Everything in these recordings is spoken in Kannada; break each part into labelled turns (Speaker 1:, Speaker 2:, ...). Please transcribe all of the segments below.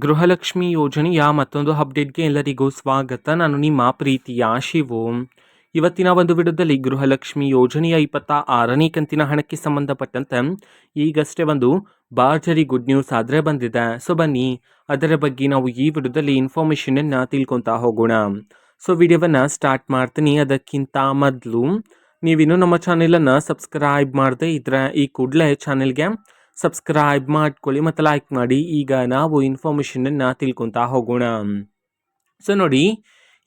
Speaker 1: ಗೃಹಲಕ್ಷ್ಮಿ ಯೋಜನೆಯ ಮತ್ತೊಂದು ಅಪ್ಡೇಟ್ಗೆ ಎಲ್ಲರಿಗೂ ಸ್ವಾಗತ. ನಾನು ನಿಮ್ಮ ಪ್ರೀತಿಯ ಶಿವು. ಇವತ್ತಿನ ಒಂದು ವಿಡಿಯೋದಲ್ಲಿ ಗೃಹಲಕ್ಷ್ಮಿ ಯೋಜನೆಯ 26ನೇ ಕಂತಿನ ಹಣಕ್ಕೆ ಸಂಬಂಧಪಟ್ಟಂತೆ ಈಗಷ್ಟೇ ಒಂದು ಭರ್ಜರಿ ಗುಡ್ ನ್ಯೂಸ್ ಆದರೆ ಬಂದಿದೆ. ಸೊ ಬನ್ನಿ ಅದರ ಬಗ್ಗೆ ನಾವು ಈ ವಿಡಿಯೋದಲ್ಲಿ ಇನ್ಫಾರ್ಮೇಷನನ್ನು ತಿಳ್ಕೊತಾ ಹೋಗೋಣ. ಸೊ ವಿಡಿಯೋವನ್ನು ಸ್ಟಾರ್ಟ್ ಮಾಡ್ತೀನಿ. ಅದಕ್ಕಿಂತ ಮೊದಲು ನೀವಿನ್ನೂ ನಮ್ಮ ಚಾನೆಲನ್ನು ಸಬ್ಸ್ಕ್ರೈಬ್ ಮಾಡದೆ ಇದ್ರೆ ಈ ಕೂಡಲೇ ಚಾನೆಲ್ಗೆ ಸಬ್ಸ್ಕ್ರೈಬ್ ಮಾಡ್ಕೊಳ್ಳಿ ಮತ್ತು ಲೈಕ್ ಮಾಡಿ. ಈಗ ನಾವು ಇನ್ಫಾರ್ಮೇಷನನ್ನು ತಿಳ್ಕೊತಾ ಹೋಗೋಣ. ಸೊ ನೋಡಿ,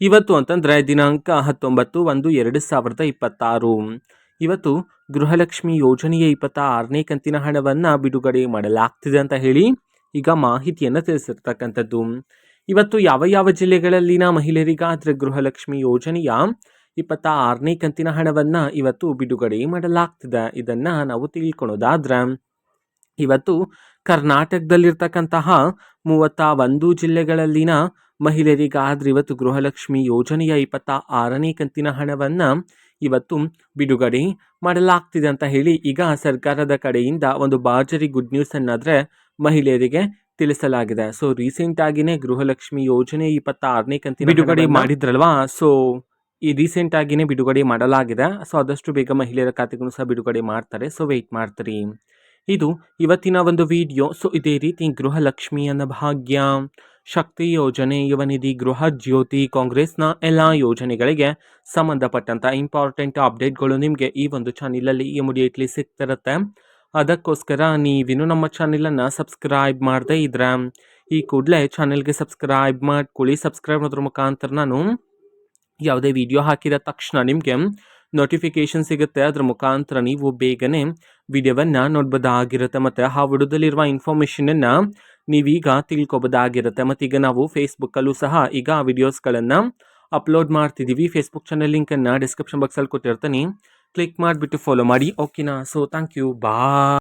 Speaker 1: ಇವತ್ತು ಅಂತಂದರೆ ದಿನಾಂಕ 19/1/2026 ಇವತ್ತು ಗೃಹಲಕ್ಷ್ಮಿ ಯೋಜನೆಯ 26ನೇ ಕಂತಿನ ಹಣವನ್ನು ಬಿಡುಗಡೆ ಮಾಡಲಾಗ್ತಿದೆ ಅಂತ ಹೇಳಿ ಈಗ ಮಾಹಿತಿಯನ್ನು ತಿಳಿಸಿರ್ತಕ್ಕಂಥದ್ದು. ಇವತ್ತು ಯಾವ ಯಾವ ಜಿಲ್ಲೆಗಳಲ್ಲಿನ ಮಹಿಳೆಯರಿಗಾದರೆ ಗೃಹಲಕ್ಷ್ಮಿ ಯೋಜನೆಯ 26ನೇ ಕಂತಿನ ಹಣವನ್ನು ಇವತ್ತು ಬಿಡುಗಡೆ ಮಾಡಲಾಗ್ತಿದೆ, ಇದನ್ನು ನಾವು ತಿಳ್ಕೊಳೋದಾದ್ರೆ ಇವತ್ತು ಕರ್ನಾಟಕದಲ್ಲಿರ್ತಕ್ಕಂತಹ 31 ಜಿಲ್ಲೆಗಳಲ್ಲಿನ ಮಹಿಳೆಯರಿಗಾದ್ರೆ ಇವತ್ತು ಗೃಹಲಕ್ಷ್ಮಿ ಯೋಜನೆಯ 26ನೇ ಕಂತಿನ ಹಣವನ್ನು ಇವತ್ತು ಬಿಡುಗಡೆ ಮಾಡಲಾಗ್ತಿದೆ ಅಂತ ಹೇಳಿ ಈಗ ಸರ್ಕಾರದ ಕಡೆಯಿಂದ ಒಂದು ಭರ್ಜರಿ ಗುಡ್ ನ್ಯೂಸ್ ಅನ್ನಾದರೆ ಮಹಿಳೆಯರಿಗೆ ತಿಳಿಸಲಾಗಿದೆ. ಸೊ ರೀಸೆಂಟಾಗಿಯೇ ಗೃಹಲಕ್ಷ್ಮಿ ಯೋಜನೆ 26ನೇ ಕಂತಿನ ಬಿಡುಗಡೆ ಮಾಡಿದ್ರಲ್ವಾ, ಸೊ ಈ ರೀಸೆಂಟಾಗಿಯೇ ಬಿಡುಗಡೆ ಮಾಡಲಾಗಿದೆ. ಸೊ ಆದಷ್ಟು ಬೇಗ ಮಹಿಳೆಯರ ಖಾತೆಗೂ ಸಹ ಬಿಡುಗಡೆ ಮಾಡ್ತಾರೆ. ಸೊ ವೆಯ್ಟ್ ಮಾಡ್ತೀರಿ. ಇದು ಇವತ್ತಿನ ಒಂದು ವಿಡಿಯೋ. ಸೊ ಇದೇ ರೀತಿ ಗೃಹಲಕ್ಷ್ಮಿ ಅನ್ನ ಭಾಗ್ಯ, ಶಕ್ತಿ ಯೋಜನೆ, ಯುವನಿಧಿ, ಗೃಹ ಜ್ಯೋತಿ, ಕಾಂಗ್ರೆಸ್ನ ಎಲ್ಲ ಯೋಜನೆಗಳಿಗೆ ಸಂಬಂಧಪಟ್ಟಂಥ ಇಂಪಾರ್ಟೆಂಟ್ ಅಪ್ಡೇಟ್ಗಳು ನಿಮಗೆ ಈ ಒಂದು ಚಾನಲಲ್ಲಿ ಇಮಿಡಿಯೇಟ್ಲಿ ಸಿಗ್ತಿರುತ್ತೆ. ಅದಕ್ಕೋಸ್ಕರ ನೀವಿನ್ನೂ ನಮ್ಮ ಚಾನಲನ್ನು ಸಬ್ಸ್ಕ್ರೈಬ್ ಮಾಡದೇ ಇದ್ರೆ ಈ ಕೂಡಲೇ ಚಾನಲ್ಗೆ ಸಬ್ಸ್ಕ್ರೈಬ್ ಮಾಡ್ಕೊಳ್ಳಿ. ಸಬ್ಸ್ಕ್ರೈಬ್ ಮಾಡೋದ್ರ ಮುಖಾಂತರ ನಾನು ಯಾವುದೇ ವಿಡಿಯೋ ಹಾಕಿದ ತಕ್ಷಣ ನಿಮಗೆ ನೋಟಿಫಿಕೇಶನ್ ಸಿಗುತ್ತೆ. ಅದರ ಮುಖಾಂತರ ನೀವು ಬೇಗನೆ ವಿಡಿಯೋವನ್ನು ನೋಡ್ಬೋದಾಗಿರುತ್ತೆ ಮತ್ತು ಆ ವಿಡಿಯೋದಲ್ಲಿರುವ ಇನ್ಫಾರ್ಮೇಷನನ್ನು ನೀವೀಗ ತಿಳ್ಕೊಬೋದಾಗಿರುತ್ತೆ. ಮತ್ತು ಈಗ ನಾವು ಫೇಸ್ಬುಕ್ಕಲ್ಲೂ ಸಹ ಈಗ ವಿಡಿಯೋಸ್ಗಳನ್ನು ಅಪ್ಲೋಡ್ ಮಾಡ್ತಿದ್ದೀವಿ. ಫೇಸ್ಬುಕ್ ಚಾನಲ್ ಲಿಂಕನ್ನು ಡಿಸ್ಕ್ರಿಪ್ಷನ್ ಬಾಕ್ಸಲ್ಲಿ ಕೊಟ್ಟಿರ್ತೀನಿ, ಕ್ಲಿಕ್ ಮಾಡಿಬಿಟ್ಟು ಫಾಲೋ ಮಾಡಿ. ಓಕೆನಾ? So thank you, bye.